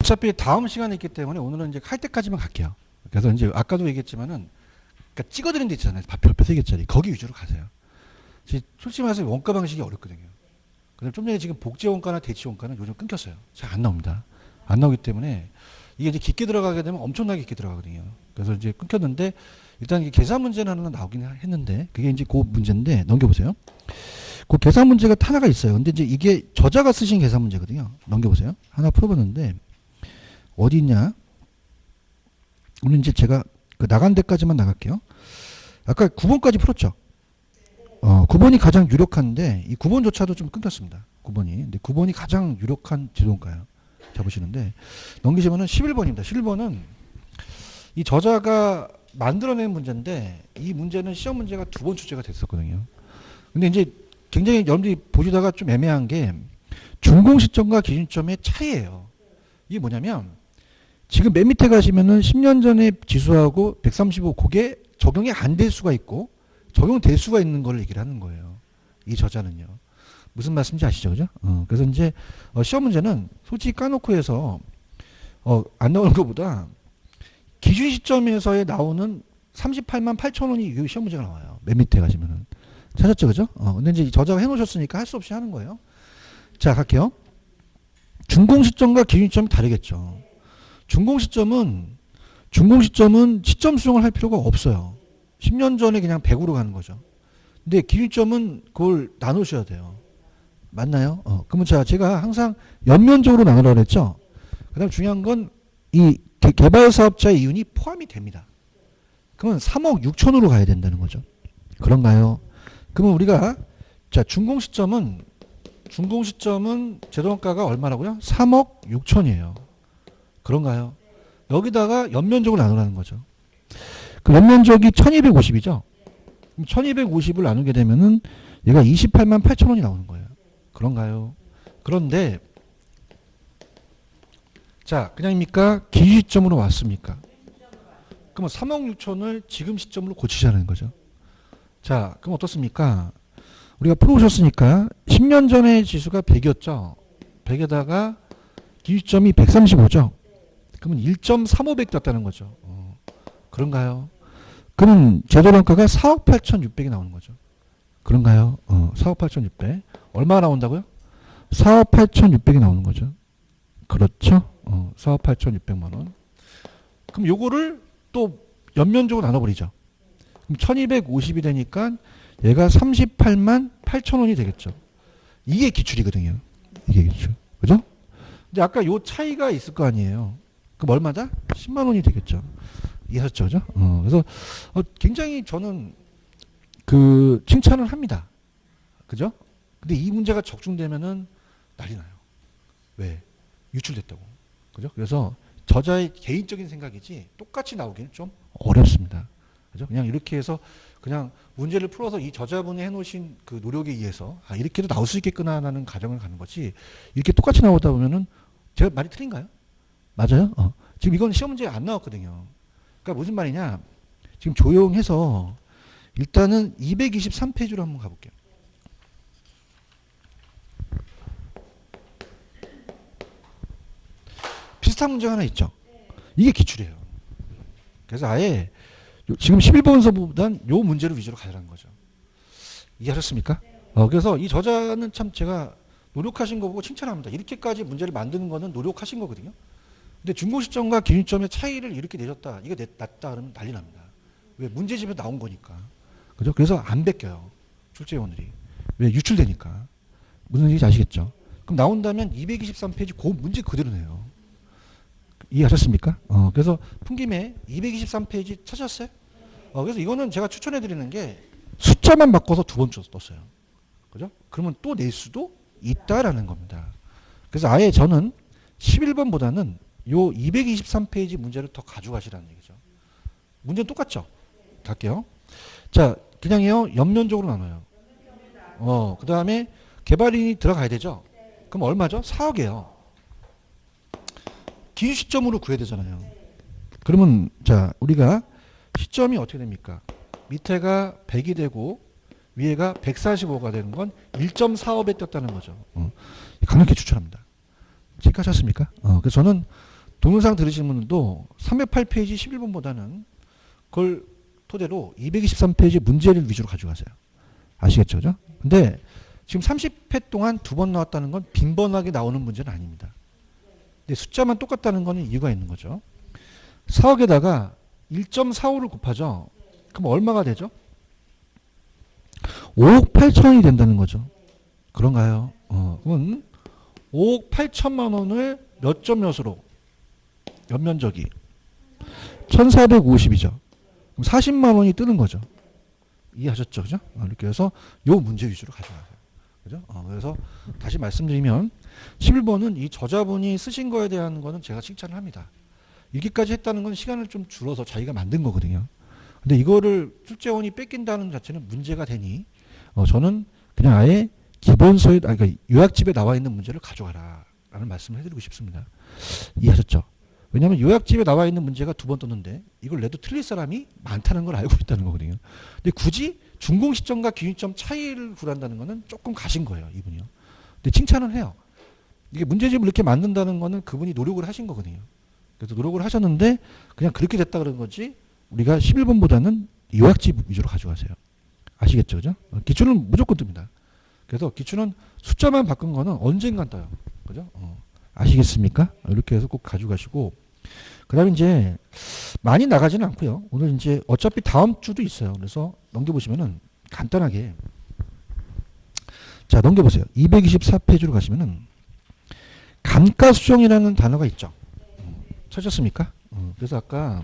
어차피 다음 시간에 있기 때문에 오늘은 이제 할 때까지만 갈게요. 그래서 이제 아까도 얘기했지만은 그러니까 찍어드린 데 있잖아요. 별표 3개짜리. 거기 위주로 가세요. 솔직히 말해서 원가 방식이 어렵거든요. 그다음 좀 전에 지금 복지 원가나 대치 원가는 요즘 끊겼어요. 잘 안 나옵니다. 안 나오기 때문에 이게 이제 깊게 들어가게 되면 엄청나게 깊게 들어가거든요. 그래서 이제 끊겼는데 일단 이게 계산 문제는 하나 나오긴 했는데 그게 이제 그 문제인데 넘겨보세요. 그 계산 문제가 하나가 있어요. 근데 이제 이게 저자가 쓰신 계산 문제거든요. 넘겨보세요. 하나 풀어봤는데 어디 있냐? 오늘 이제 제가 그 나간 데까지만 나갈게요. 아까 9번까지 풀었죠. 9번이 가장 유력한데 이 9번조차도 좀 끊겼습니다. 9번이. 근데 9번이 가장 유력한 제도인가요? 잡으시는데 넘기시면은 11번입니다. 11번은 이 저자가 만들어낸 문제인데 이 문제는 시험 문제가 2번 출제가 됐었거든요. 근데 이제 굉장히 여러분들이 보시다가 좀 애매한 게 준공 시점과 기준점의 차이예요. 이게 뭐냐면 지금 맨 밑에 가시면은 10년 전에 지수하고 135 그게 적용이 안 될 수가 있고 적용될 수가 있는 걸 얘기를 하는 거예요. 이 저자는요. 무슨 말씀인지 아시죠? 그죠? 그래서 이제 시험 문제는 솔직히 까놓고 해서 안 나오는 것보다 기준 시점에서에 나오는 38만 8천 원이 이 시험 문제가 나와요. 맨 밑에 가시면은. 찾았죠? 그죠? 근데 이제 저자가 해놓으셨으니까 할 수 없이 하는 거예요. 자, 갈게요. 준공 시점과 기준 시점이 다르겠죠. 준공 시점은 시점 수정을 할 필요가 없어요. 10년 전에 그냥 100으로 가는 거죠. 근데 기준점은 그걸 나누셔야 돼요. 맞나요? 그러면 제가 항상 연면적으로 나누라고 그랬죠. 그 다음 중요한 건 이 개발사업자의 이윤이 포함이 됩니다. 그러면 3억 6천으로 가야 된다는 거죠. 그런가요? 그러면 우리가 자 준공 시점은 제도원가가 얼마라고요? 3억 6천이에요. 그런가요? 여기다가 연면적으로 나누라는 거죠. 그 연면적이 1250이죠. 1250을 나누게 되면은 얘가 28만 8천 원이 나오는 거예요. 그런가요? 그런데 자 그냥입니까? 기준 시점으로 왔습니까? 그러면 3억 6천을 지금 시점으로 고치자는 거죠. 자 그럼 어떻습니까? 우리가 풀어오셨으니까 10년 전의 지수가 100이었죠. 100에다가 기준점이 135죠. 그러면 1.35배 떴다는 거죠. 그런가요? 그러면 제도원가가 4억 8,600이 나오는 거죠. 그런가요? 4억 8,600. 얼마 나온다고요? 4억 8,600이 나오는 거죠. 그렇죠? 4억 8,600만 원. 그럼 요거를 또 연면적으로 나눠버리죠. 그럼 1250이 되니까 얘가 38만 8천 원이 되겠죠. 이게 기출이거든요. 이게 기출. 그죠? 근데 아까 요 차이가 있을 거 아니에요. 그럼 얼마다? 10만 원이 되겠죠. 이해하셨죠? 그죠? 그래서 굉장히 저는 그 칭찬을 합니다. 그죠? 근데 이 문제가 적중되면은 난리 나요. 왜? 유출됐다고. 그죠? 그래서 저자의 개인적인 생각이지 똑같이 나오기는 좀 어렵습니다. 그죠? 그냥 이렇게 해서 그냥 문제를 풀어서 이 저자분이 해놓으신 그 노력에 의해서 이렇게도 나올 수 있겠구나라는 가정을 가는 거지 이렇게 똑같이 나오다 보면은 제가 말이 틀린가요? 맞아요? 지금 이건 시험 문제에 안 나왔거든요. 그러니까 무슨 말이냐? 지금 조용해서 일단은 223페이지로 한번 가볼게요. 비슷한 문제가 하나 있죠. 이게 기출이에요. 그래서 아예 지금 11번서보단 요 문제를 위주로 가자는 거죠. 이해하셨습니까? 그래서 이 저자는 참 제가 노력하신 거 보고 칭찬합니다. 이렇게까지 문제를 만드는 거는 노력하신 거거든요. 근데 준공 시점과 기준 시점의 차이를 이렇게 내줬다. 이거 낫다 그러면 난리 납니다. 왜? 문제집에 나온 거니까. 그죠? 그래서 안 베껴요. 출제원들이. 왜? 유출되니까. 무슨 얘기인지 아시겠죠? 그럼 나온다면 223페이지 그 문제 그대로 내요. 이해하셨습니까? 그래서 풍김에 223페이지 찾았어요? 그래서 이거는 제가 추천해 드리는 게 숫자만 바꿔서 2번 떴어요. 그죠? 그러면 또 낼 수도 있다라는 겁니다. 그래서 아예 저는 11번보다는 요 223페이지 문제를 더 가져가시라는 얘기죠. 문제는 똑같죠? 갈게요. 자, 그냥요, 연면적으로 나눠요. 그 다음에 개발인이 들어가야 되죠? 그럼 얼마죠? 4억이에요. 기준 시점으로 구해야 되잖아요. 그러면, 자, 우리가 시점이 어떻게 됩니까? 밑에가 100이 되고, 위에가 145가 되는 건 1.45배 떴다는 거죠. 강력히 추천합니다. 지금까지 하셨습니까? 그래서 저는 동영상 들으시는 분들도 308페이지 11번보다는 그걸 토대로 223페이지 문제를 위주로 가져가세요. 아시겠죠? 그죠? 근데 지금 30회 동안 2번 나왔다는 건 빈번하게 나오는 문제는 아닙니다. 근데 숫자만 똑같다는 거는 이유가 있는 거죠. 4억에다가 1.45를 곱하죠. 그럼 얼마가 되죠? 5억 8천이 된다는 거죠. 그런가요? 그러면 5억 8천만 원을 몇 점 몇으로? 연면적이 1450이죠. 그럼 40만 원이 뜨는 거죠. 이해하셨죠? 그죠? 이렇게 해서 요 문제 위주로 가져가세요. 그죠? 그래서 다시 말씀드리면 11번은 이 저자분이 쓰신 거에 대한 거는 제가 칭찬을 합니다. 이렇게까지 했다는 건 시간을 좀 줄여서 자기가 만든 거거든요. 근데 이거를 출제원이 뺏긴다는 자체는 문제가 되니 저는 그냥 아예 기본서에 그러니까 요약집에 나와 있는 문제를 가져가라 라는 말씀을 해드리고 싶습니다. 이해하셨죠? 왜냐하면 요약집에 나와 있는 문제가 2번 떴는데 이걸 내도 틀릴 사람이 많다는 걸 알고 있다는 거거든요. 근데 굳이 준공 시점과 기준점 차이를 구한다는 거는 조금 가신 거예요, 이분이요. 근데 칭찬을 해요. 이게 문제집을 이렇게 만든다는 거는 그분이 노력을 하신 거거든요. 그래서 노력을 하셨는데 그냥 그렇게 됐다 그런 거지 우리가 11번보다는 요약집 위주로 가져가세요. 아시겠죠? 그죠? 기출은 무조건 뜹니다. 그래서 기출은 숫자만 바꾼 거는 언젠간 떠요. 그죠? 아시겠습니까? 이렇게 해서 꼭 가져가시고 그 다음에 이제 많이 나가지는 않고요. 오늘 이제 어차피 다음 주도 있어요. 그래서 넘겨보시면은 간단하게 자 넘겨보세요. 224페이지로 가시면은 감가수정이라는 단어가 있죠. 찾았습니까? 그래서 아까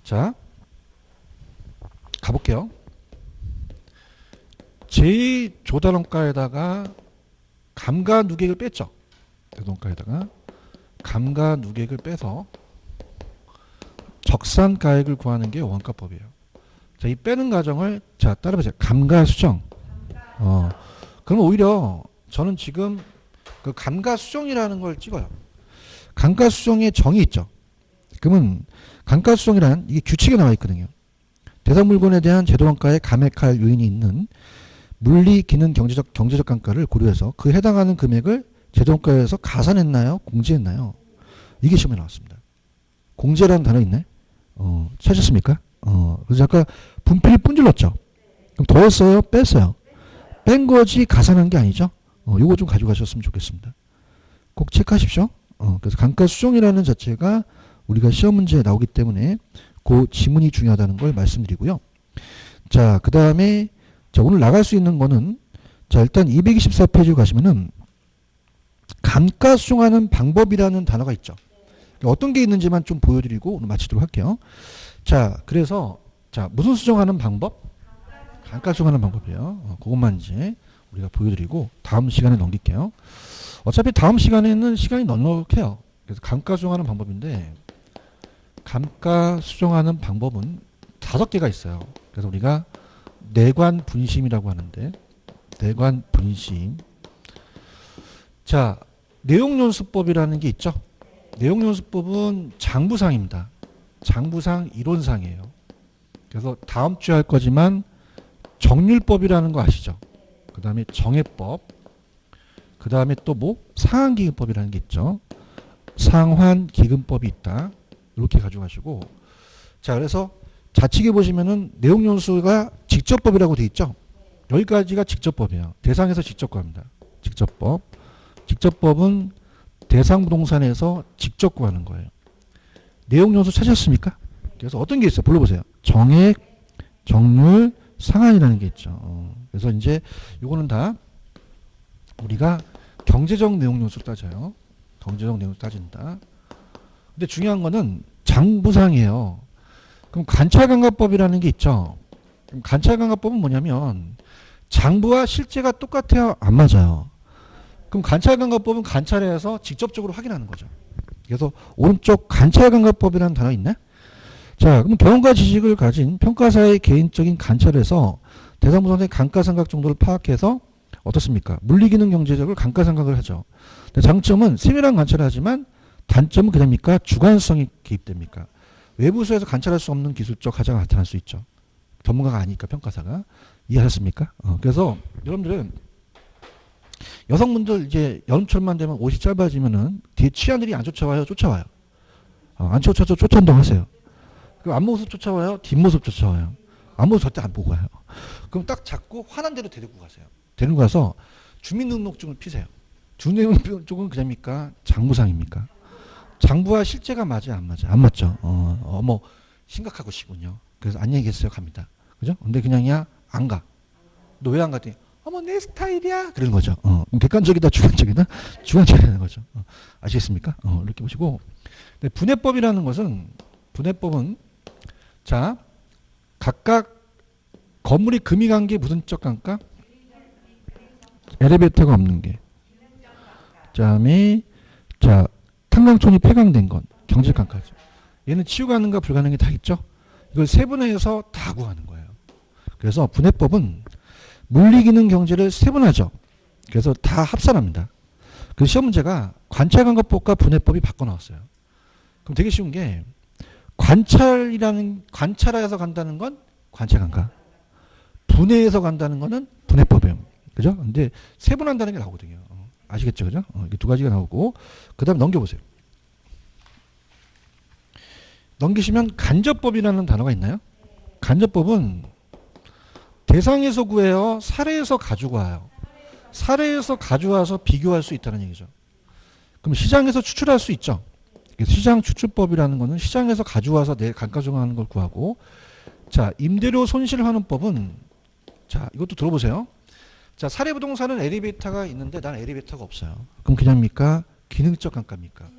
자 가볼게요. 제2조달원가에다가 감가누객을 뺐죠. 대동가에다가 감가누객을 빼서 적산가액을 구하는 게 원가법이에요. 자, 이 빼는 과정을 자 따라보세요. 감가수정. 그러면 오히려 저는 지금 그 감가수정이라는 걸 찍어요. 감가수정의 정의 있죠. 그러면 감가수정이란 이게 규칙에 나와 있거든요. 대상 물건에 대한 제도원가에 감액할 요인이 있는 물리, 기능, 경제적 감가를 고려해서 그 해당하는 금액을 제도원가에서 가산했나요? 공제했나요? 이게 시험에 나왔습니다. 공제라는 단어 있네? 찾았습니까? 그래서 아까 분필 분질렀죠? 그럼 더했어요? 뺐어요? 뺀 거지 가산한 게 아니죠? 요거 좀 가져가셨으면 좋겠습니다. 꼭 체크하십시오. 그래서 감가수정이라는 자체가 우리가 시험 문제에 나오기 때문에 그 지문이 중요하다는 걸 말씀드리고요. 자, 그 다음에 자, 오늘 나갈 수 있는 거는 자, 일단 224페이지 가시면은 감가수정하는 방법이라는 단어가 있죠. 어떤 게 있는지만 좀 보여드리고 오늘 마치도록 할게요. 자, 그래서 자, 무슨 수정하는 방법? 감가수정하는 방법이에요. 그것만 이제 우리가 보여드리고 다음 시간에 넘길게요. 어차피 다음 시간에는 시간이 넉넉해요. 그래서 감가수정하는 방법인데 감가수정하는 방법은 5개가 있어요. 그래서 우리가 내관 분심이라고 하는데 내관 분심. 자, 내용연수법이라는 게 있죠. 내용연수법은 장부상입니다. 장부상 이론상이에요. 그래서 다음 주에 할 거지만 정률법이라는 거 아시죠? 그 다음에 정해법. 그 다음에 또 뭐? 상환기금법이라는 게 있죠. 상환기금법이 있다. 이렇게 가져가시고 자, 그래서 좌측에 보시면은 내용연수가 직접법이라고 돼 있죠. 여기까지가 직접법이에요. 대상에서 직접 구합니다. 직접법. 직접법은 대상 부동산에서 직접 구하는 거예요. 내용연수 찾으셨습니까? 그래서 어떤 게 있어요? 불러보세요. 정액, 정률, 상환이라는 게 있죠. 그래서 이제 이거는 다 우리가 경제적 내용연수 따져요. 경제적 내용을 따진다. 근데 중요한 거는 장부상이에요. 그럼 관찰감가법이라는 게 있죠. 그럼 관찰감가법은 뭐냐면 장부와 실제가 똑같아야 안 맞아요. 그럼 관찰감가법은 관찰해서 직접적으로 확인하는 거죠. 그래서 오른쪽 관찰감가법이라는 단어 있네. 자, 그럼 경험과 지식을 가진 평가사의 개인적인 관찰에서 대상부동산의 감가상각 정도를 파악해서 어떻습니까? 물리기능 경제적을 감가상각을 하죠. 근데 장점은 세밀한 관찰을 하지만 단점은 그됩니까? 주관성이 개입됩니까? 외부서에서 관찰할 수 없는 기술적 하자가 나타날 수 있죠. 전문가가 아니니까 평가사가. 이해하셨습니까? 그래서 여러분들은 여성분들 이제 여름철만 되면 옷이 짧아지면은 뒤에 치아들이 안 쫓아와요, 쫓아와요. 안 쫓아져 쫓아 운동하세요. 그럼 앞모습 쫓아와요, 뒷모습 쫓아와요. 앞모습 절대 안 보고 가요. 그럼 딱 잡고 화난 대로 데리고 가세요. 데리고 가서 주민등록증을 피세요. 주민등록증은 그냥입니까? 장부상입니까? 장부와 실제가 맞아요, 안 맞아요? 안 맞죠. 뭐 심각하고시군요. 그래서 안녕히 계세요, 갑니다. 그죠? 근데 그냥이야 안 가. 너 왜 안 갔더니 어머 내 스타일이야. 그런 거죠. 객관적이다, 주관적이다, 주관적이라는 거죠. 아시겠습니까? 이렇게 보시고. 근데 분해법이라는 것은 분해법은 자 각각 건물이 금이 간 게 무슨 적 간가? 엘리베이터가 없는 게. 그다음에 자 탄광촌이 폐광된 건 경제적 감가죠. 얘는 치유 가능과 불가능이 다 있죠. 이걸 세분화해서 다 구하는 거예요. 그래서 분해법은 물리기능 경제를 세분화죠. 그래서 다 합산합니다. 그 시험 문제가 관찰감각법과 분해법이 바꿔 나왔어요. 그럼 되게 쉬운 게 관찰해서 간다는 건 관찰감각, 분해해서 간다는 거는 분해법이에요. 그죠? 근데 세분한다는 게 나오거든요. 아시겠죠? 그죠? 이게 두 가지가 나오고, 그 다음에 넘겨보세요. 넘기시면 간접법이라는 단어가 있나요? 간접법은 대상에서 구해요? 사례에서 가지고 와요? 사례에서 가져와서 비교할 수 있다는 얘기죠. 그럼 시장에서 추출할 수 있죠. 시장 추출법이라는 거는 시장에서 가져와서 내 감가정하는 걸 구하고, 자 임대료 손실환원법은 자 이것도 들어보세요. 자 사례부동산은 엘리베이터가 있는데 난 엘리베이터가 없어요. 그럼 그냥입니까? 기능적 감가입니까?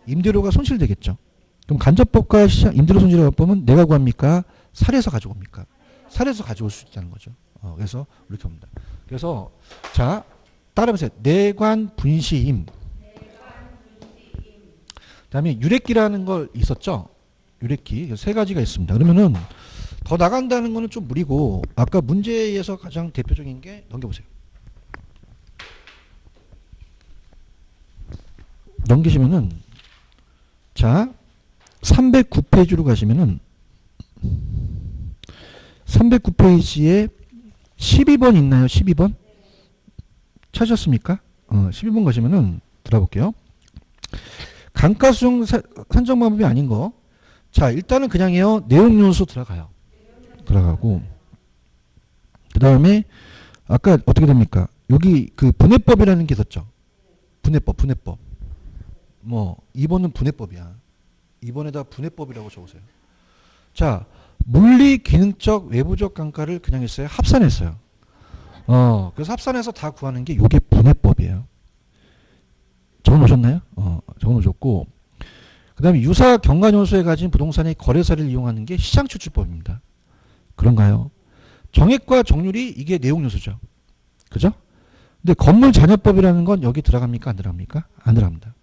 임대료가 손실되겠죠. 그럼 간접법과 시장 임대료 손실환원법은 내가 구합니까? 사례에서 가져옵니까? 사례에서 가져올 수 있다는 거죠. 그래서 이렇게 합니다. 그래서 자 따라해보세요. 내관 분시임. 그다음에 유래기라는 걸 있었죠. 유래기 세 가지가 있습니다. 그러면은 더 나간다는 거는 좀 무리고 아까 문제에서 가장 대표적인 게 넘겨보세요. 넘기시면은 자 309페이지로 가시면은 309페이지에 12번 있나요? 12번? 찾으셨습니까? 12번 가시면은 들어볼게요. 감가수정 산정 방법이 아닌 거. 자, 일단은 그냥요. 내용 요소 들어가요. 들어가고. 그 다음에 아까 어떻게 됩니까? 여기 그 분해법이라는 게 있었죠. 분해법. 뭐 2번은 분해법이야. 2번에다 분해법이라고 적으세요. 자, 물리 기능적 외부적 감가를 그냥 했어요. 합산했어요. 그래서 합산해서 다 구하는 게 요게 분해법이에요. 적어놓으셨나요? 적어놓으셨고, 그 다음에 유사 경관요소에 가진 부동산의 거래사를 이용하는 게 시장추출법입니다. 그런가요? 정액과 정률이 이게 내용요소죠. 그죠? 근데 건물잔여법이라는 건 여기 들어갑니까? 안 들어갑니까? 안 들어갑니다.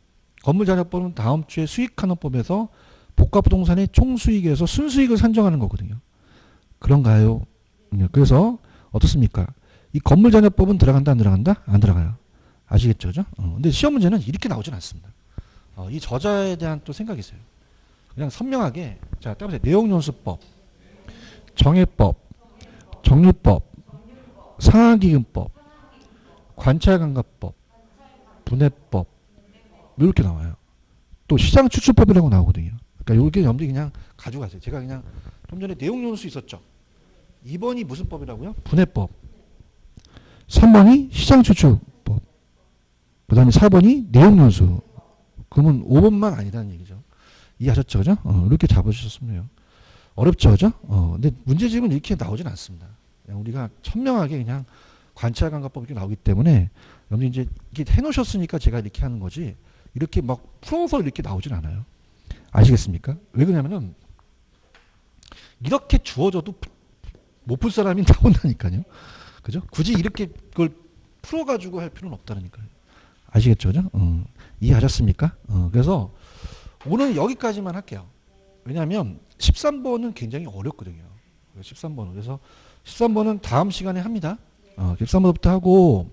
건물잔여법은 다음 주에 수익환원법에서 복합부동산의 총수익에서 순수익을 산정하는 거거든요. 그런가요? 그래서 어떻습니까? 이 건물잔여법은 들어간다 안 들어간다? 안 들어가요. 아시겠죠? 그죠? 근데 시험 문제는 이렇게 나오진 않습니다. 이 저자에 대한 또 생각이 있어요. 그냥 선명하게 자 따보세요. 내용연수법, 정해법, 정리법, 상하기금법, 관찰감각법, 분해법 이렇게 나와요. 또 시장추출법이라고 나오거든요. 그러니까 여기 염두에 그냥 가져가세요. 제가 그냥 좀 전에 내용연수 있었죠. 2번이 무슨 법이라고요? 분해법. 3번이 시장추출법. 그 다음에 4번이 내용연수. 그러면 5번만 아니라는 얘기죠. 이해하셨죠? 그죠? 이렇게 잡아주셨으면 해요. 어렵죠? 그죠? 근데 문제집은 이렇게 나오진 않습니다. 그냥 우리가 천명하게 그냥 관찰감각법 이렇게 나오기 때문에 여러분 이제 이렇게 해놓으셨으니까 제가 이렇게 하는 거지 이렇게 막 풀어서 이렇게 나오진 않아요. 아시겠습니까? 왜 그러냐면은 이렇게 주어져도 못 풀 사람이 나온다니까요. 그죠? 굳이 이렇게 그걸 풀어가지고 할 필요는 없다니까요. 아시겠죠? 그죠? 이해하셨습니까? 그래서 오늘 여기까지만 할게요. 왜냐하면 13번은 굉장히 어렵거든요. 13번은. 그래서 13번은 다음 시간에 합니다. 13번부터 하고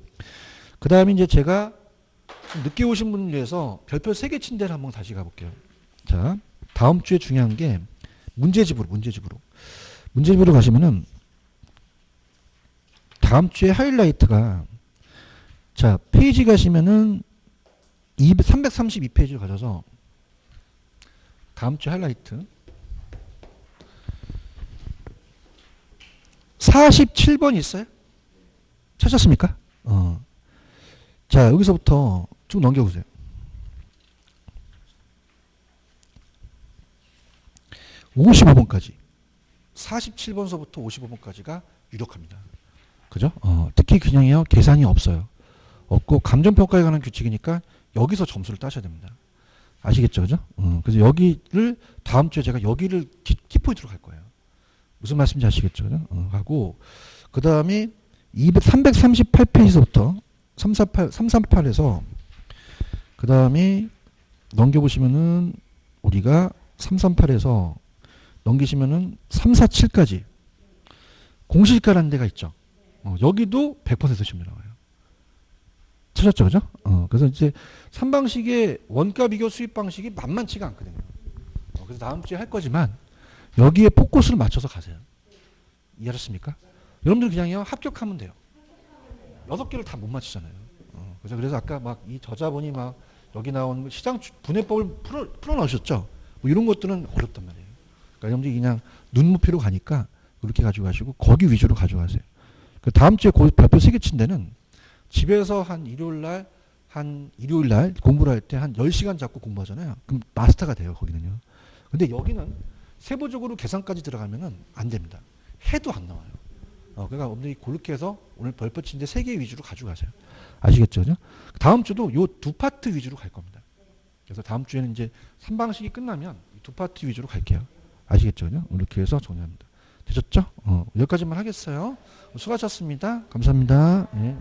그 다음에 이제 제가 늦게 오신 분을 위해서 별표 3개 침대를 한번 다시 가볼게요. 자, 다음 주에 중요한 게 문제집으로 가시면은 다음 주에 하이라이트가 자, 페이지 가시면은 332페이지를 가져서 다음 주 하이라이트 47번 있어요? 찾았습니까? 자, 여기서부터 쭉 넘겨보세요. 55번까지. 47번서부터 55번까지가 유력합니다. 그죠? 특히 균형이요. 계산이 없어요. 없고, 감정평가에 관한 규칙이니까 여기서 점수를 따셔야 됩니다. 아시겠죠? 그죠? 그래서 여기를, 다음 주에 제가 여기를 키포인트로 갈 거예요. 무슨 말씀인지 아시겠죠? 그죠? 하고, 그 다음에 338페이지부터 338에서, 그 다음에 넘겨보시면은, 우리가 338에서 넘기시면은 347까지 공시지가라는 데가 있죠. 여기도 100% 시험이 나와요. 찾았죠, 그죠? 그래서 이제 3방식의 원가 비교 수입 방식이 만만치가 않거든요. 그래서 다음 주에 할 거지만 여기에 포커스를 맞춰서 가세요. 이해하셨습니까? 여러분들 그냥요 합격하면 돼요. 6개를 다 못 맞히잖아요. 그래서 아까 막 이 저자분이 막 여기 나오는 시장 분해법을 풀어 넣으셨죠? 뭐 이런 것들은 어렵단 말이에요. 그러니까 여러분들이 그냥 눈높이로 가니까 그렇게 가지고 가시고 거기 위주로 가져가세요. 그 다음 주에 발표 3개 친 데는 집에서 한 일요일 날 공부를 할 때 한 10시간 잡고 공부하잖아요. 그럼 마스터가 돼요, 거기는요. 근데 여기는 세부적으로 계산까지 들어가면은 안 됩니다. 해도 안 나와요. 그러니까 여러분들이 그렇게 해서 오늘 발표 친 데 3개 위주로 가져가세요. 아시겠죠? 그죠? 다음 주도 요 두 파트 위주로 갈 겁니다. 그래서 다음 주에는 이제 3방식이 끝나면 두 파트 위주로 갈게요. 아시겠죠? 그죠? 이렇게 해서 정리합니다. 되셨죠? 여기까지만 하겠어요. 수고하셨습니다. 감사합니다. 예.